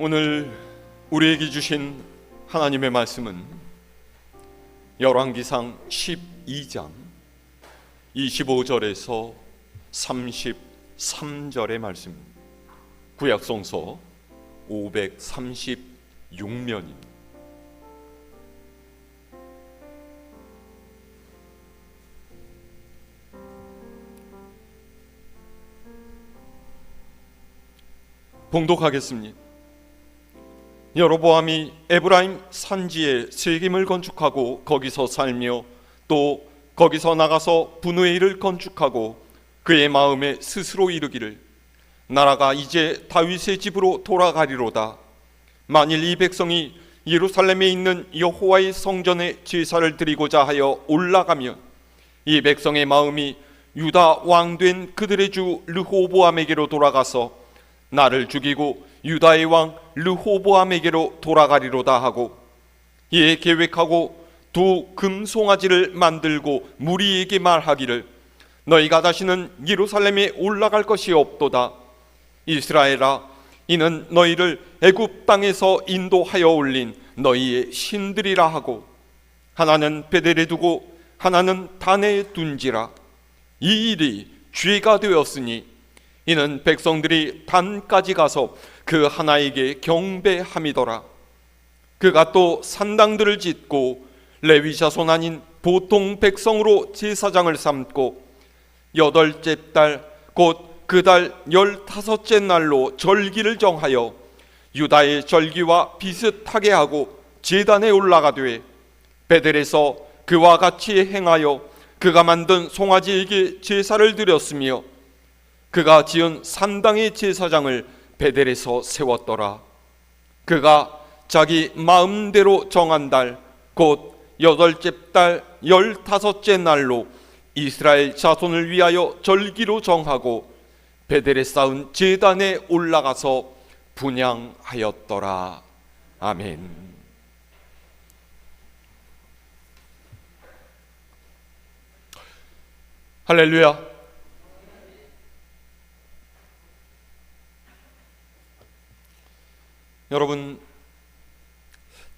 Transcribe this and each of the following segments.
오늘 우리에게 주신 하나님의 말씀은 열왕기상 12장 25절에서 33절의 말씀입니다. 구약성서 536면입니다. 봉독하겠습니다. 여로보암이 에브라임 산지에 세겜을 건축하고 거기서 살며 또 거기서 나가서 분우엘을 건축하고 그의 마음에 스스로 이르기를 나라가 이제 다윗의 집으로 돌아가리로다. 만일 이 백성이 예루살렘에 있는 여호와의 성전에 제사를 드리고자 하여 올라가면 이 백성의 마음이 유다 왕된 그들의 주 르호보암에게로 돌아가서 나를 죽이고 유다의 왕 르호보암에게로 돌아가리로다 하고 이에 계획하고 두 금송아지를 만들고 무리에게 말하기를 너희가 다시는 예루살렘에 올라갈 것이 없도다. 이스라엘아, 이는 너희를 애굽 땅에서 인도하여 올린 너희의 신들이라 하고 하나는 베델에 두고 하나는 단에 둔지라. 이 일이 죄가 되었으니 이는 백성들이 단까지 가서 그 하나에게 경배함이더라. 그가 또 산당들을 짓고 레위 자손 아닌 보통 백성으로 제사장을 삼고 여덟째 달 곧 그 달 15째 날로 절기를 정하여 유다의 절기와 비슷하게 하고 제단에 올라가되 베델에서 그와 같이 행하여 그가 만든 송아지에게 제사를 드렸으며 그가 지은 산당의 제사장을 베델에서 세웠더라. 그가 자기 마음대로 정한 달 곧 여덟째 달 15째 날로 이스라엘 자손을 위하여 절기로 정하고 베델에 쌓은 제단에 올라가서 분향하였더라. 아멘. 할렐루야. 여러분,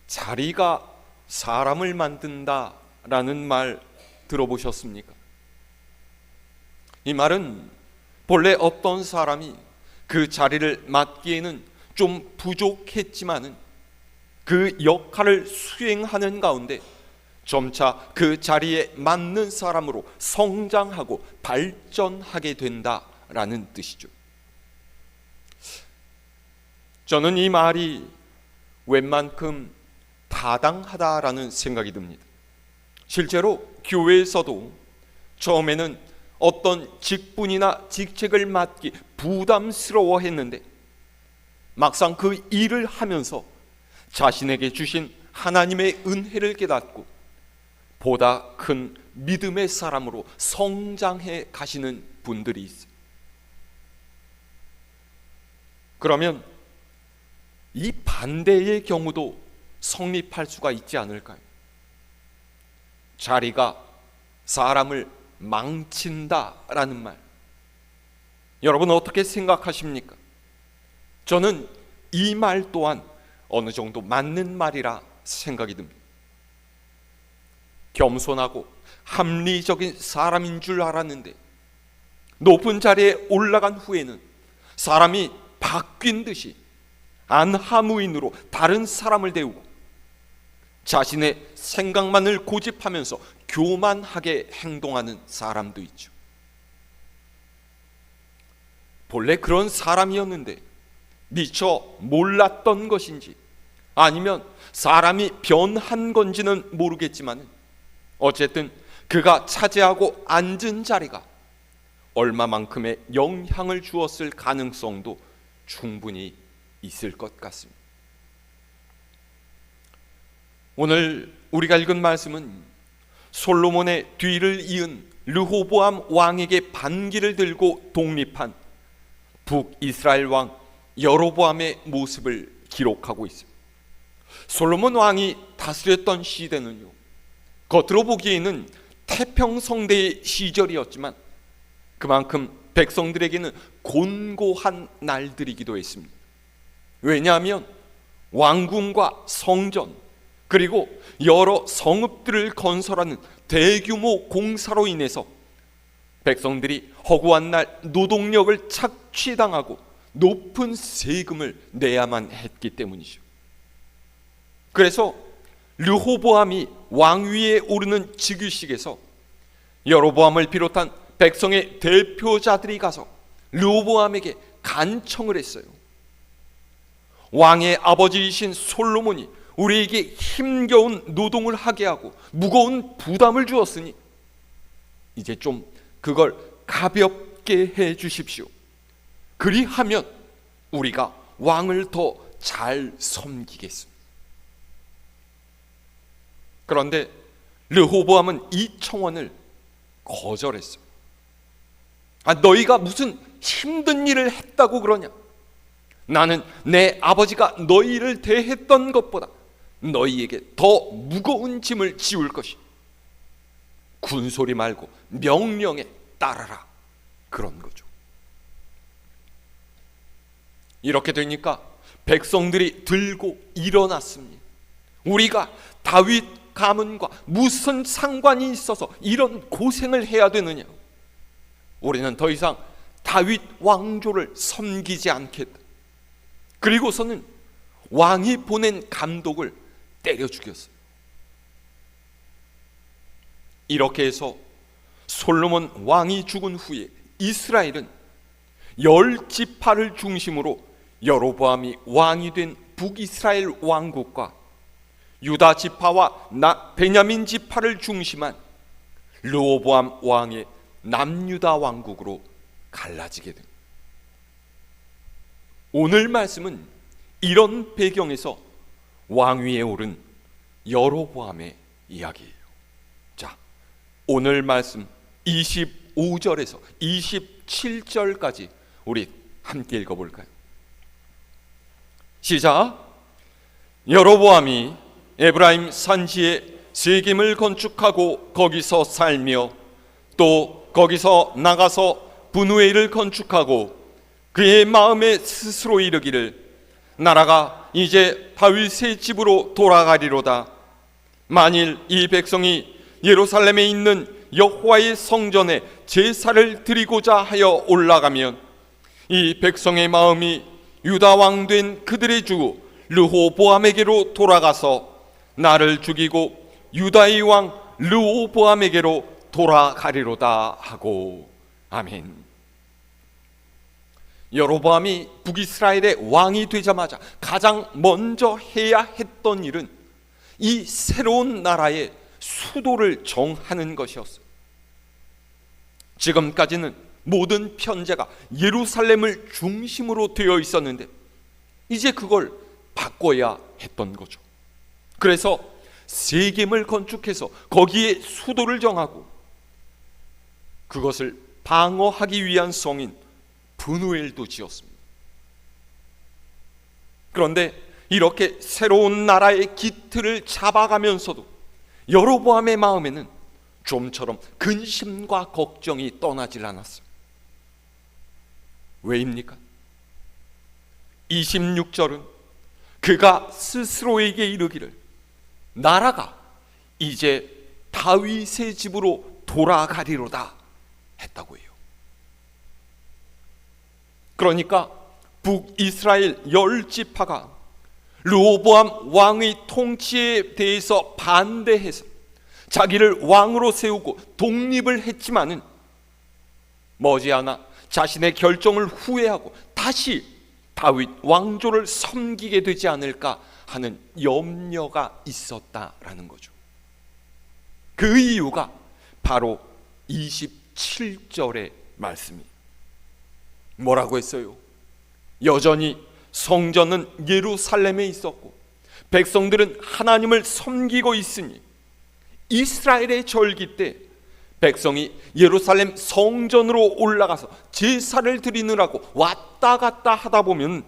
자리가 사람을 만든다라는 말 들어보셨습니까? 이 말은 본래 어떤 사람이 그 자리를 맡기에는 좀 부족했지만은 그 역할을 수행하는 가운데 점차 그 자리에 맞는 사람으로 성장하고 발전하게 된다라는 뜻이죠. 저는 이 말이 웬만큼 타당하다라는 생각이 듭니다. 실제로 교회에서도 처음에는 어떤 직분이나 직책을 맡기 부담스러워했는데 막상 그 일을 하면서 자신에게 주신 하나님의 은혜를 깨닫고 보다 큰 믿음의 사람으로 성장해 가시는 분들이 있어요. 그러면 이 반대의 경우도 성립할 수가 있지 않을까요? 자리가 사람을 망친다라는 말, 여러분 어떻게 생각하십니까? 저는 이 말 또한 어느 정도 맞는 말이라 생각이 듭니다. 겸손하고 합리적인 사람인 줄 알았는데 높은 자리에 올라간 후에는 사람이 바뀐 듯이 안하무인으로 다른 사람을 대우고 자신의 생각만을 고집하면서 교만하게 행동하는 사람도 있죠. 본래 그런 사람이었는데 미처 몰랐던 것인지 아니면 사람이 변한 건지는 모르겠지만 어쨌든 그가 차지하고 앉은 자리가 얼마만큼의 영향을 주었을 가능성도 충분히 있을 것 같습니다. 오늘 우리가 읽은 말씀은 솔로몬의 뒤를 이은 르호보암 왕에게 반기를 들고 독립한 북이스라엘 왕 여로보암의 모습을 기록하고 있습니다. 솔로몬 왕이 다스렸던 시대는요, 겉으로 보기에는 태평성대의 시절이었지만 그만큼 백성들에게는 곤고한 날들이기도 했습니다. 왜냐하면 왕궁과 성전 그리고 여러 성읍들을 건설하는 대규모 공사로 인해서 백성들이 허구한 날 노동력을 착취당하고 높은 세금을 내야만 했기 때문이죠. 그래서 르호보암이 왕위에 오르는 즉위식에서 여로보암을 비롯한 백성의 대표자들이 가서 르호보암에게 간청을 했어요. 왕의 아버지이신 솔로몬이 우리에게 힘겨운 노동을 하게 하고 무거운 부담을 주었으니 이제 좀 그걸 가볍게 해 주십시오. 그리하면 우리가 왕을 더 잘 섬기겠습니다. 그런데 르호보암은 이 청원을 거절했어요. 너희가 무슨 힘든 일을 했다고 그러냐? 나는 내 아버지가 너희를 대했던 것보다 너희에게 더 무거운 짐을 지울 것이. 군소리 말고 명령에 따라라. 그런 거죠. 이렇게 되니까 백성들이 들고 일어났습니다. 우리가 다윗 가문과 무슨 상관이 있어서 이런 고생을 해야 되느냐? 우리는 더 이상 다윗 왕조를 섬기지 않겠다. 그리고서는 왕이 보낸 감독을 때려 죽였어요. 이렇게 해서 솔로몬 왕이 죽은 후에 이스라엘은 10지파를 중심으로 여로보암이 왕이 된 북이스라엘 왕국과 유다 지파와 베냐민 지파를 중심한 르호보암 왕의 남유다 왕국으로 갈라지게 됩니다. 오늘 말씀은 이런 배경에서 왕위에 오른 여로보암의 이야기예요. 자, 오늘 말씀 25절에서 27절까지 우리 함께 읽어볼까요? 시작. 여로보암이 에브라임 산지에 세겜을 건축하고 거기서 살며 또 거기서 나가서 분우엘을 건축하고 그의 마음에 스스로 이르기를 나라가 이제 다윗의 집으로 돌아가리로다. 만일 이 백성이 예루살렘에 있는 여호와의 성전에 제사를 드리고자 하여 올라가면 이 백성의 마음이 유다 왕 된 그들의 주 르호보암에게로 돌아가서 나를 죽이고 유다의 왕 르호보암에게로 돌아가리로다 하고. 아멘. 여로보암이 북이스라엘의 왕이 되자마자 가장 먼저 해야 했던 일은 이 새로운 나라의 수도를 정하는 것이었어요. 지금까지는 모든 편제가 예루살렘을 중심으로 되어 있었는데 이제 그걸 바꿔야 했던 거죠. 그래서 세겜을 건축해서 거기에 수도를 정하고 그것을 방어하기 위한 성인 분우엘도 지었습니다. 그런데 이렇게 새로운 나라의 기틀을 잡아가면서도 여로보암의 마음에는 좀처럼 근심과 걱정이 떠나질 않았어요. 왜입니까? 26절은 그가 스스로에게 이르기를 나라가 이제 다윗의 집으로 돌아가리로다 했다고 해요. 그러니까 북이스라엘 10지파가 르호보암 왕의 통치에 대해서 반대해서 자기를 왕으로 세우고 독립을 했지만은 머지않아 자신의 결정을 후회하고 다시 다윗 왕조를 섬기게 되지 않을까 하는 염려가 있었다라는 거죠. 그 이유가 바로 27절의 말씀이 뭐라고 했어요? 여전히 성전은 예루살렘에 있었고 백성들은 하나님을 섬기고 있으니 이스라엘의 절기 때 백성이 예루살렘 성전으로 올라가서 제사를 드리느라고 왔다 갔다 하다 보면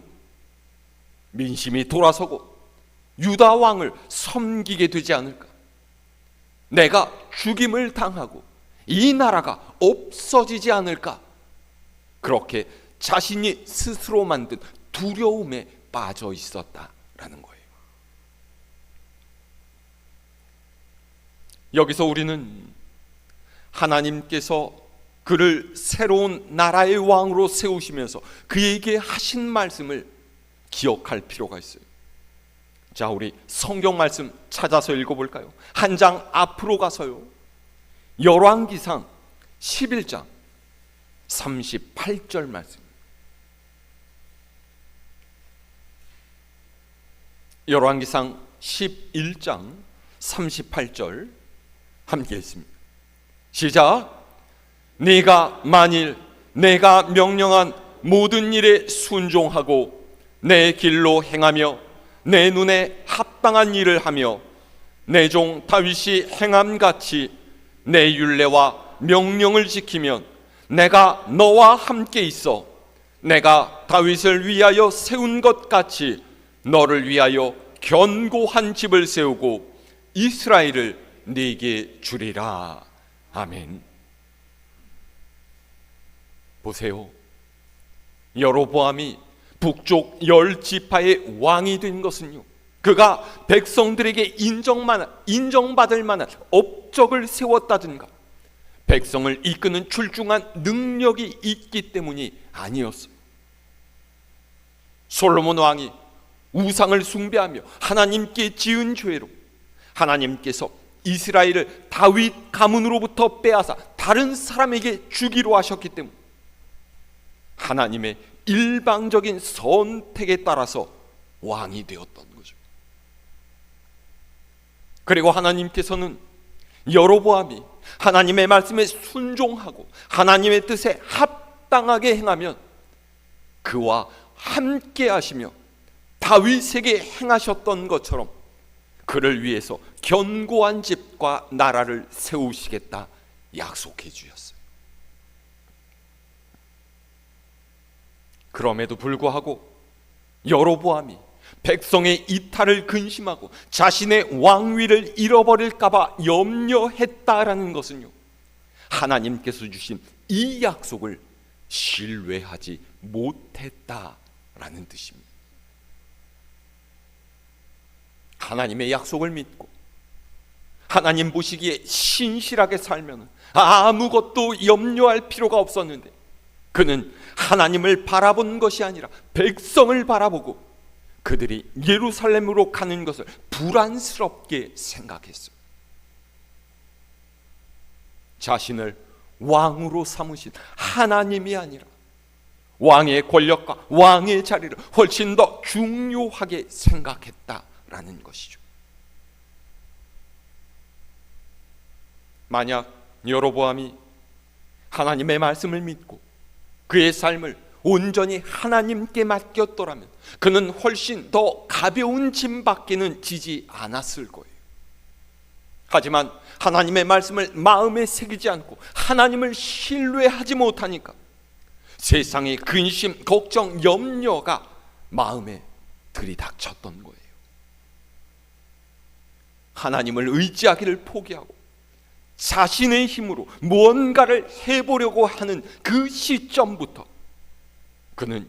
민심이 돌아서고 유다 왕을 섬기게 되지 않을까? 내가 죽임을 당하고 이 나라가 없어지지 않을까? 그렇게 자신이 스스로 만든 두려움에 빠져 있었다라는 거예요. 여기서 우리는 하나님께서 그를 새로운 나라의 왕으로 세우시면서 그에게 하신 말씀을 기억할 필요가 있어요. 자, 우리 성경 말씀 찾아서 읽어볼까요? 한 장 앞으로 가서요, 열왕기상 11장 38절 말씀. 열왕기상 11장 38절 함께 읽습니다. 시작. 네가 만일 내가 명령한 모든 일에 순종하고 내 길로 행하며 내 눈에 합당한 일을 하며 내 종 다윗이 행함같이 내 율례와 명령을 지키면 내가 너와 함께 있어 내가 다윗을 위하여 세운 것 같이 너를 위하여 견고한 집을 세우고 이스라엘을 네게 주리라. 아멘. 보세요. 여로보암이 북쪽 10지파의 왕이 된 것은요, 그가 백성들에게 인정받을 만한 업적을 세웠다든가 백성을 이끄는 출중한 능력이 있기 때문이 아니었어요. 솔로몬 왕이 우상을 숭배하며 하나님께 지은 죄로 하나님께서 이스라엘을 다윗 가문으로부터 빼앗아 다른 사람에게 주기로 하셨기 때문에 하나님의 일방적인 선택에 따라서 왕이 되었던 거죠. 그리고 하나님께서는 여로보암이 하나님의 말씀에 순종하고 하나님의 뜻에 합당하게 행하면 그와 함께 하시며 다윗에게 행하셨던 것처럼 그를 위해서 견고한 집과 나라를 세우시겠다 약속해 주셨어요. 그럼에도 불구하고 여로보암이 백성의 이탈을 근심하고 자신의 왕위를 잃어버릴까봐 염려했다라는 것은요, 하나님께서 주신 이 약속을 신뢰하지 못했다라는 뜻입니다. 하나님의 약속을 믿고 하나님 보시기에 신실하게 살면 아무것도 염려할 필요가 없었는데 그는 하나님을 바라본 것이 아니라 백성을 바라보고 그들이 예루살렘으로 가는 것을 불안스럽게 생각했어요. 자신을 왕으로 삼으신 하나님이 아니라 왕의 권력과 왕의 자리를 훨씬 더 중요하게 생각했다라는 것이죠. 만약 여로보암이 하나님의 말씀을 믿고 그의 삶을 온전히 하나님께 맡겼더라면 그는 훨씬 더 가벼운 짐밖에는 지지 않았을 거예요. 하지만 하나님의 말씀을 마음에 새기지 않고 하나님을 신뢰하지 못하니까 세상의 근심, 걱정, 염려가 마음에 들이닥쳤던 거예요. 하나님을 의지하기를 포기하고 자신의 힘으로 무언가를 해보려고 하는 그 시점부터 그는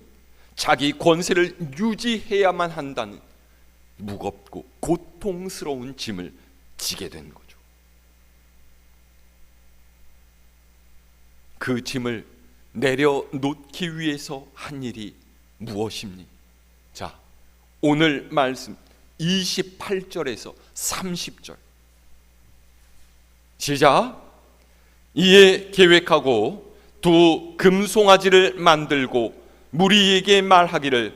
자기 권세를 유지해야만 한다는 무겁고 고통스러운 짐을 지게 된 거죠. 그 짐을 내려놓기 위해서 한 일이 무엇입니까? 자, 오늘 말씀 28절에서 30절 시작. 이에 계획하고 두 금송아지를 만들고 무리에게 말하기를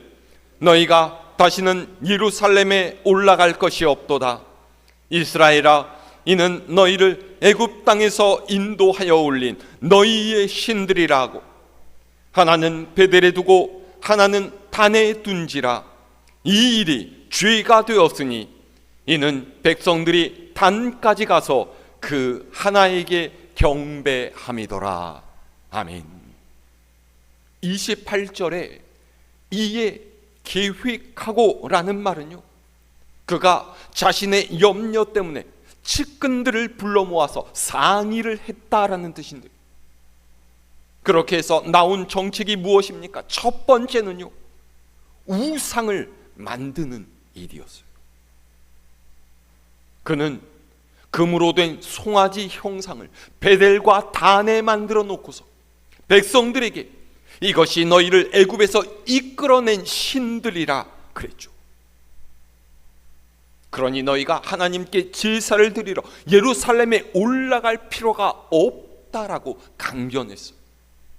너희가 다시는 예루살렘에 올라갈 것이 없도다. 이스라엘아, 이는 너희를 애굽 땅에서 인도하여 올린 너희의 신들이라 하고 하나는 베델에 두고 하나는 단에 둔지라. 이 일이 죄가 되었으니 이는 백성들이 단까지 가서 그 하나에게 경배함이더라. 아멘. 28절에 이에 계획하고 라는 말은요, 그가 자신의 염려 때문에 측근들을 불러 모아서 상의를 했다라는 뜻인데, 그렇게 해서 나온 정책이 무엇입니까? 첫 번째는요, 우상을 만드는 일이었어요. 그는 금으로 된 송아지 형상을 베델과 단에 만들어 놓고서 백성들에게 이것이 너희를 애굽에서 이끌어낸 신들이라 그랬죠. 그러니 너희가 하나님께 제사를 드리러 예루살렘에 올라갈 필요가 없다라고 강변했어요.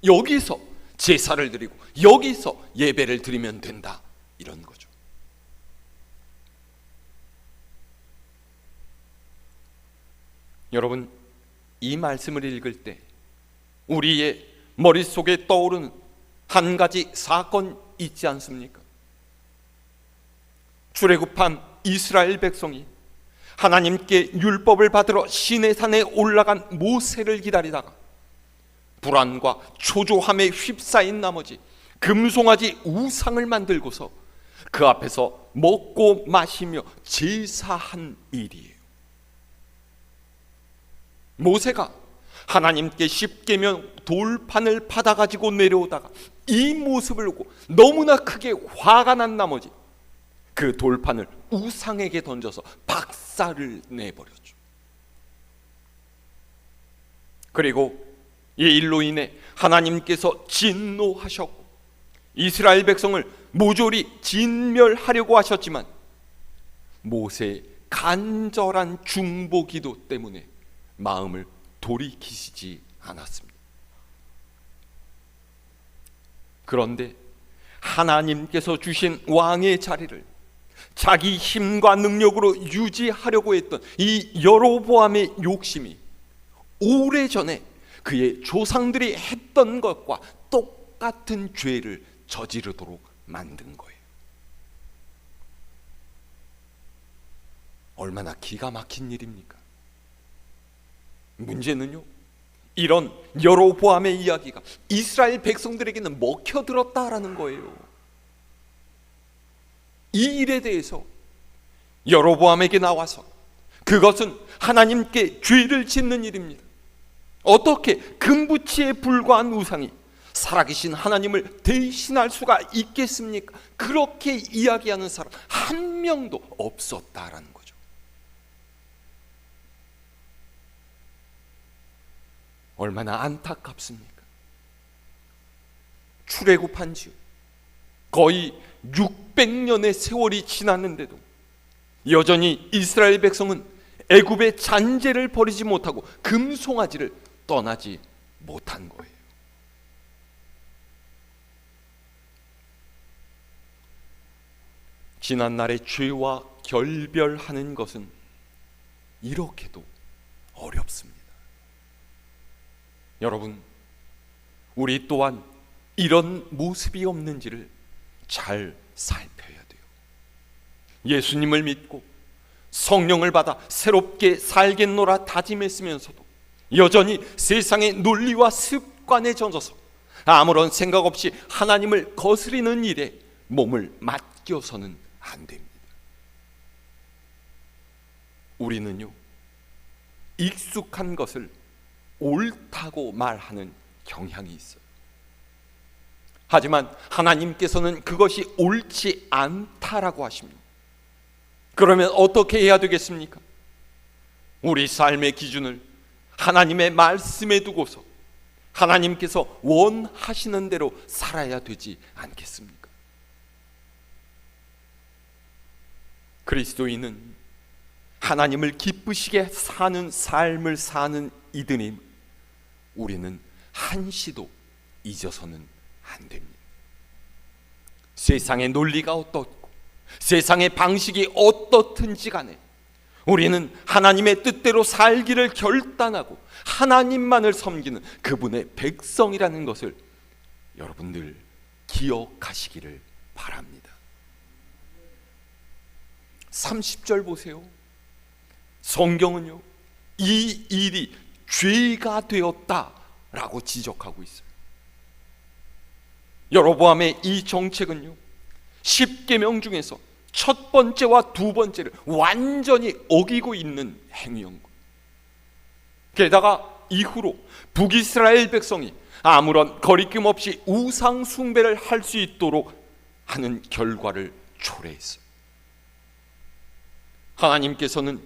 여기서 제사를 드리고 여기서 예배를 드리면 된다, 이런 거죠. 여러분, 이 말씀을 읽을 때 우리의 머릿속에 떠오르는 한 가지 사건 있지 않습니까? 출애굽한 이스라엘 백성이 하나님께 율법을 받으러 시내산에 올라간 모세를 기다리다가 불안과 초조함에 휩싸인 나머지 금송아지 우상을 만들고서 그 앞에서 먹고 마시며 제사한 일이에요. 모세가 하나님께 십계명 돌판을 받아가지고 내려오다가 이 모습을 보고 너무나 크게 화가 난 나머지 그 돌판을 우상에게 던져서 박살을 내버렸죠. 그리고 이 일로 인해 하나님께서 진노하셨고 이스라엘 백성을 모조리 진멸하려고 하셨지만 모세의 간절한 중보 기도 때문에 마음을 돌이키시지 않았습니다. 그런데 하나님께서 주신 왕의 자리를 자기 힘과 능력으로 유지하려고 했던 이 여로보암의 욕심이 오래전에 그의 조상들이 했던 것과 똑같은 죄를 저지르도록 만든 거예요. 얼마나 기가 막힌 일입니까? 문제는요, 이런 여로보암의 이야기가 이스라엘 백성들에게는 먹혀들었다라는 거예요. 이 일에 대해서 여로보암에게 나와서 그것은 하나님께 죄를 짓는 일입니다. 어떻게 금부치에 불과한 우상이 살아계신 하나님을 대신할 수가 있겠습니까? 그렇게 이야기하는 사람 한 명도 없었다라는 거죠. 얼마나 안타깝습니까? 출애굽한 지 거의 600년의 세월이 지났는데도 여전히 이스라엘 백성은 애굽의 잔재를 버리지 못하고 금송아지를 떠나지 못한 거예요. 지난날의 죄와 결별하는 것은 이렇게도 어렵습니다. 여러분, 우리 또한 이런 모습이 없는지를 잘 살펴야 돼요. 예수님을 믿고 성령을 받아 새롭게 살겠노라 다짐했으면서도 여전히 세상의 논리와 습관에 젖어서 아무런 생각 없이 하나님을 거스리는 일에 몸을 맡겨서는 안 됩니다. 우리는요, 익숙한 것을 옳다고 말하는 경향이 있어요. 하지만 하나님께서는 그것이 옳지 않다라고 하십니다. 그러면 어떻게 해야 되겠습니까? 우리 삶의 기준을 하나님의 말씀에 두고서 하나님께서 원하시는 대로 살아야 되지 않겠습니까? 그리스도인은 하나님을 기쁘시게 사는 삶을 사는 이들이 우리는 한시도 잊어서는 안 됩니다. 세상의 논리가 어떻고 세상의 방식이 어떻든지 간에 우리는 하나님의 뜻대로 살기를 결단하고 하나님만을 섬기는 그분의 백성이라는 것을 여러분들 기억하시기를 바랍니다. 30절 보세요. 성경은요, 이 일이 죄가 되었다라고 지적하고 있어요. 여로보암의 이 정책은요, 10계명 중에서 첫 번째와 두 번째를 완전히 어기고 있는 행위인 거예요. 게다가 이후로 북이스라엘 백성이 아무런 거리낌 없이 우상 숭배를 할 수 있도록 하는 결과를 초래했어요. 하나님께서는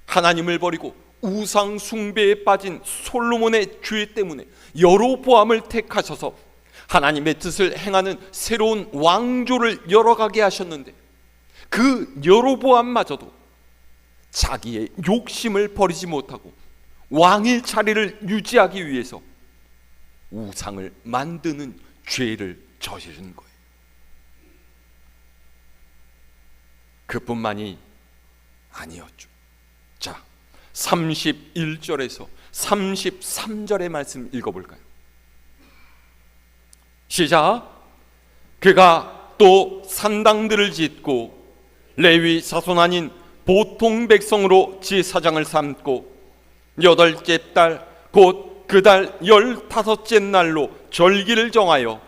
하나님을 버리고 우상 숭배에 빠진 솔로몬의 죄 때문에 여로보암을 택하셔서 하나님의 뜻을 행하는 새로운 왕조를 열어가게 하셨는데, 그 여로보암마저도 자기의 욕심을 버리지 못하고 왕의 자리를 유지하기 위해서 우상을 만드는 죄를 저지른 거예요. 그뿐만이 아니었죠. 자, 31절에서 33절의 말씀 읽어볼까요? 시작. 그가 또 산당들을 짓고 레위 자손 아닌 보통 백성으로 제사장을 삼고 8째 달 곧 그 달 15째 날로 절기를 정하여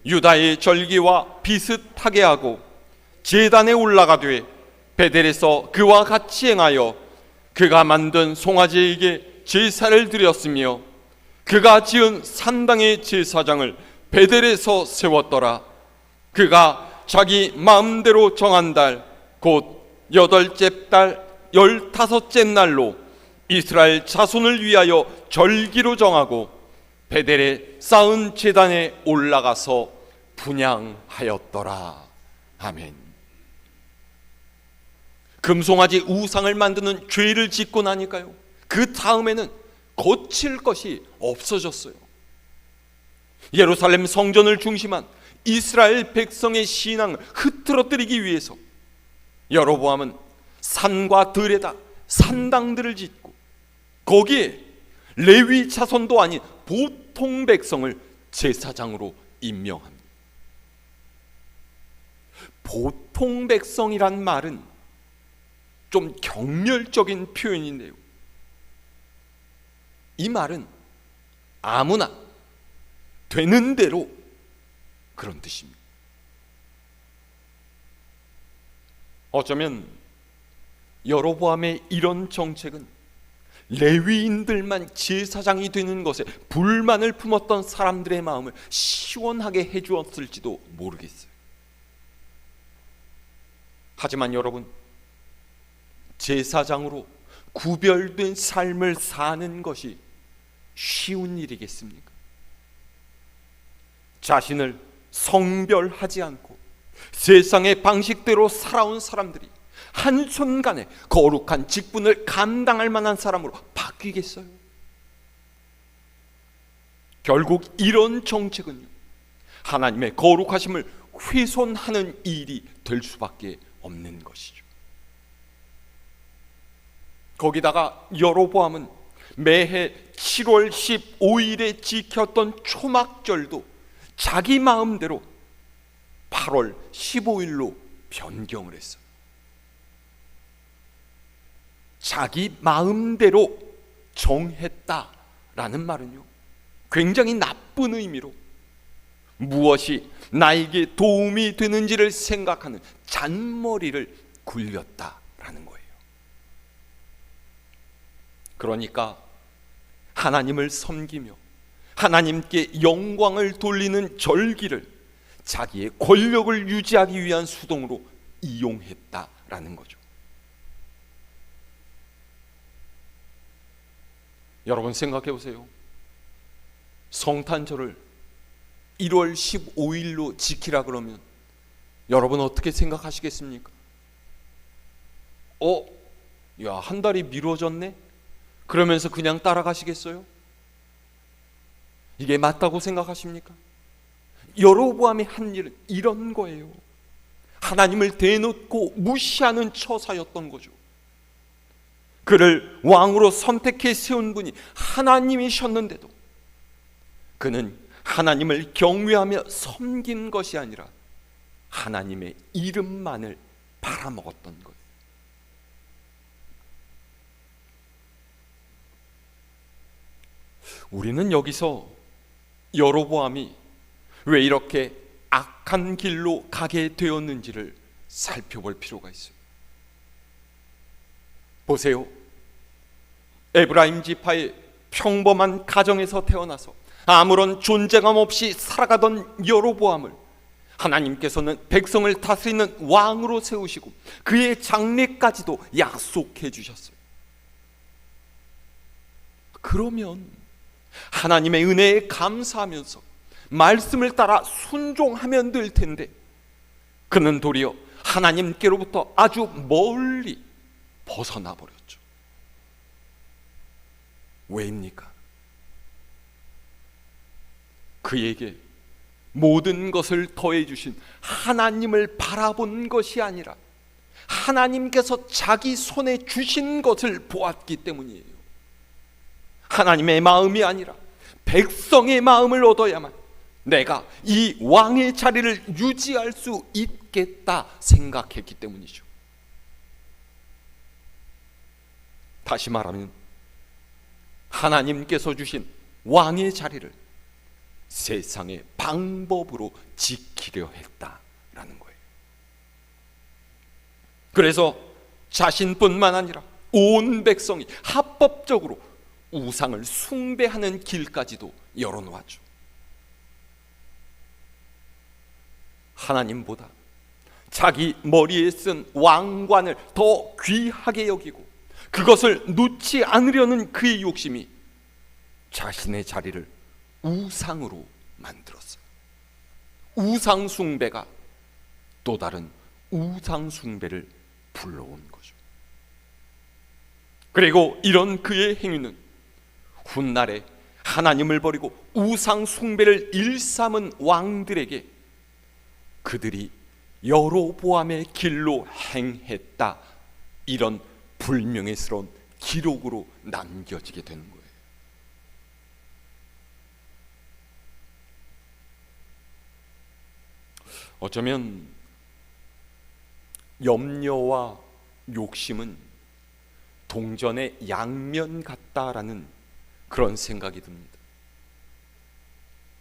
유다의 절기와 비슷하게 하고 제단에 올라가되 베델에서 그와 같이 행하여 그가 만든 송아지에게 제사를 드렸으며 그가 지은 산당의 제사장을 베델에서 세웠더라. 그가 자기 마음대로 정한 달 곧 8째 달 15째 날로 이스라엘 자손을 위하여 절기로 정하고 베델에 쌓은 제단에 올라가서 분향하였더라. 아멘. 금송아지 우상을 만드는 죄를 짓고 나니까요, 그 다음에는 고칠 것이 없어졌어요. 예루살렘 성전을 중심한 이스라엘 백성의 신앙을 흐트러뜨리기 위해서 여로보암은 산과 들에다 산당들을 짓고 거기에 레위 자손도 아닌 보통 백성을 제사장으로 임명합니다. 보통 백성이란 말은 좀 경멸적인 표현인데요, 이 말은 아무나 되는 대로 그런 뜻입니다. 어쩌면 여로보암의 이런 정책은 레위인들만 제사장이 되는 것에 불만을 품었던 사람들의 마음을 시원하게 해주었을지도 모르겠어요. 하지만 여러분, 제사장으로 구별된 삶을 사는 것이 쉬운 일이겠습니까? 자신을 성별하지 않고 세상의 방식대로 살아온 사람들이 한순간에 거룩한 직분을 감당할 만한 사람으로 바뀌겠어요? 결국 이런 정책은요, 하나님의 거룩하심을 훼손하는 일이 될 수밖에 없는 것이죠. 거기다가 여로보암은 매해 7월 15일에 지켰던 초막절도 자기 마음대로 8월 15일로 변경을 했어요. 자기 마음대로 정했다라는 말은요, 굉장히 나쁜 의미로 무엇이 나에게 도움이 되는지를 생각하는 잔머리를 굴렸다라는 거예요. 그러니까 하나님을 섬기며 하나님께 영광을 돌리는 절기를 자기의 권력을 유지하기 위한 수동으로 이용했다라는 거죠. 여러분 생각해 보세요. 성탄절을 1월 15일로 지키라 그러면 여러분 어떻게 생각하시겠습니까? 야, 한 달이 미뤄졌네? 그러면서 그냥 따라가시겠어요? 이게 맞다고 생각하십니까? 여로보암이 한 일은 이런 거예요. 하나님을 대놓고 무시하는 처사였던 거죠. 그를 왕으로 선택해 세운 분이 하나님이셨는데도 그는 하나님을 경외하며 섬긴 것이 아니라 하나님의 이름만을 팔아먹었던 거예요. 우리는 여기서 여로보암이 왜 이렇게 악한 길로 가게 되었는지를 살펴볼 필요가 있어요. 보세요. 에브라임 지파의 평범한 가정에서 태어나서 아무런 존재감 없이 살아가던 여로보암을 하나님께서는 백성을 다스리는 왕으로 세우시고 그의 장래까지도 약속해 주셨어요. 그러면 하나님의 은혜에 감사하면서 말씀을 따라 순종하면 될 텐데, 그는 도리어 하나님께로부터 아주 멀리 벗어나 버렸죠. 왜입니까? 그에게 모든 것을 더해 주신 하나님을 바라본 것이 아니라 하나님께서 자기 손에 주신 것을 보았기 때문이에요. 하나님의 마음이 아니라 백성의 마음을 얻어야만 내가 이 왕의 자리를 유지할 수 있겠다 생각했기 때문이죠. 다시 말하면 하나님께서 주신 왕의 자리를 세상의 방법으로 지키려 했다라는 거예요. 그래서 자신뿐만 아니라 온 백성이 합법적으로 우상을 숭배하는 길까지도 열어놓았죠. 하나님보다 자기 머리에 쓴 왕관을 더 귀하게 여기고 그것을 놓지 않으려는 그의 욕심이 자신의 자리를 우상으로 만들었어요. 우상 숭배가 또 다른 우상 숭배를 불러온 거죠. 그리고 이런 그의 행위는 훗날에 하나님을 버리고 우상 숭배를 일삼은 왕들에게 그들이 여로보암의 길로 행했다, 이런 불명예스러운 기록으로 남겨지게 되는 거예요. 어쩌면 염려와 욕심은 동전의 양면 같다라는 그런 생각이 듭니다.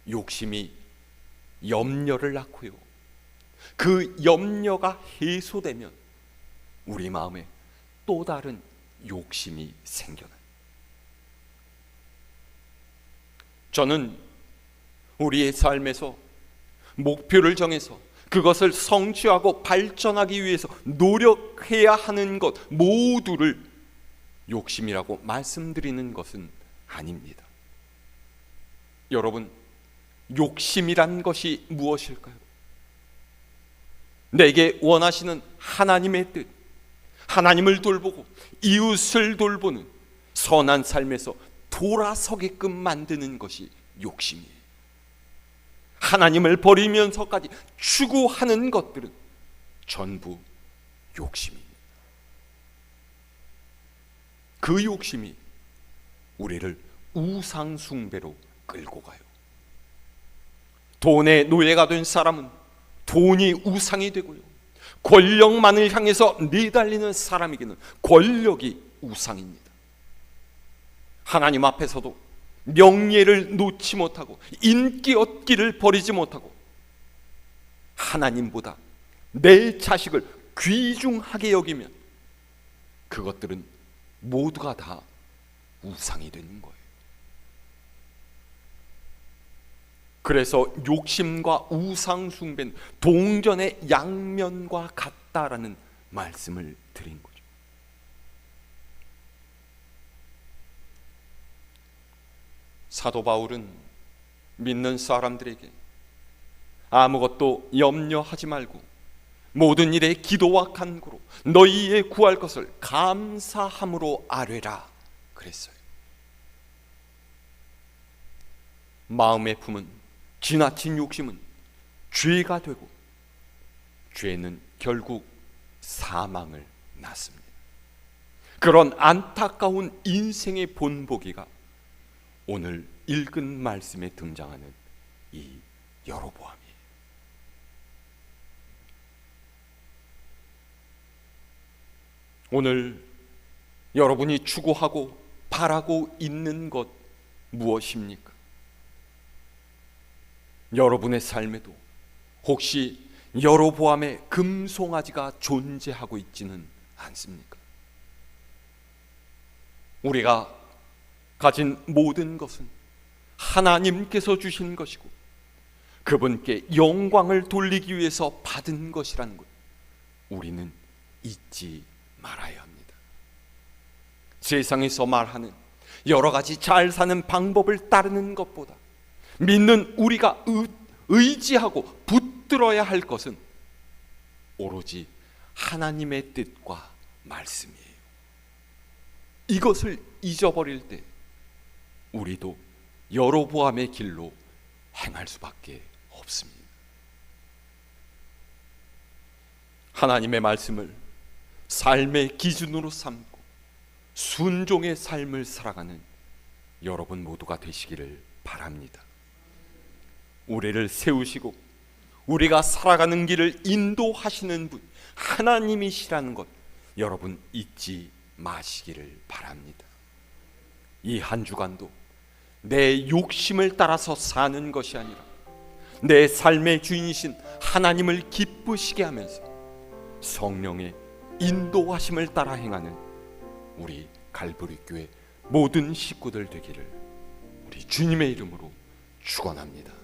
욕심이 염려를 낳고요, 그 염려가 해소되면 우리 마음에 또 다른 욕심이 생겨나요. 저는 우리의 삶에서 목표를 정해서 그것을 성취하고 발전하기 위해서 노력해야 하는 것 모두를 욕심이라고 말씀드리는 것은 아닙니다. 여러분, 욕심이란 것이 무엇일까요? 내게 원하시는 하나님의 뜻, 하나님을 돌보고 이웃을 돌보는 선한 삶에서 돌아서게끔 만드는 것이 욕심이에요. 하나님을 버리면서까지 추구하는 것들은 전부 욕심입니다. 그 욕심이 우리를 우상 숭배로 끌고 가요. 돈의 노예가 된 사람은 돈이 우상이 되고요, 권력만을 향해서 내달리는 사람에게는 권력이 우상입니다. 하나님 앞에서도 명예를 놓지 못하고 인기 얻기를 버리지 못하고 하나님보다 내 자식을 귀중하게 여기면 그것들은 모두가 다 우상이 되는 거예요. 그래서 욕심과 우상 숭배는 동전의 양면과 같다라는 말씀을 드린 거죠. 사도 바울은 믿는 사람들에게 아무것도 염려하지 말고 모든 일에 기도와 간구로 너희의 구할 것을 감사함으로 아뢰라 그랬어요. 마음에 품은 지나친 욕심은 죄가 되고 죄는 결국 사망을 낳습니다. 그런 안타까운 인생의 본보기가 오늘 읽은 말씀에 등장하는 이 여로보암이에요. 오늘 여러분이 추구하고 바라고 있는 것 무엇입니까? 여러분의 삶에도 혹시 여로보암의 금송아지가 존재하고 있지는 않습니까? 우리가 가진 모든 것은 하나님께서 주신 것이고 그분께 영광을 돌리기 위해서 받은 것이라는 것, 우리는 잊지 말아야 합니다. 세상에서 말하는 여러 가지 잘 사는 방법을 따르는 것보다 믿는 우리가 의지하고 붙들어야 할 것은 오로지 하나님의 뜻과 말씀이에요. 이것을 잊어버릴 때 우리도 여로보암의 길로 행할 수밖에 없습니다. 하나님의 말씀을 삶의 기준으로 삼고 순종의 삶을 살아가는 여러분 모두가 되시기를 바랍니다. 우리를 세우시고 우리가 살아가는 길을 인도하시는 분 하나님이시라는 것 여러분 잊지 마시기를 바랍니다. 이 한 주간도 내 욕심을 따라서 사는 것이 아니라 내 삶의 주인이신 하나님을 기쁘시게 하면서 성령의 인도하심을 따라 행하는 우리 갈보리 교회 모든 식구들 되기를 우리 주님의 이름으로 축원합니다.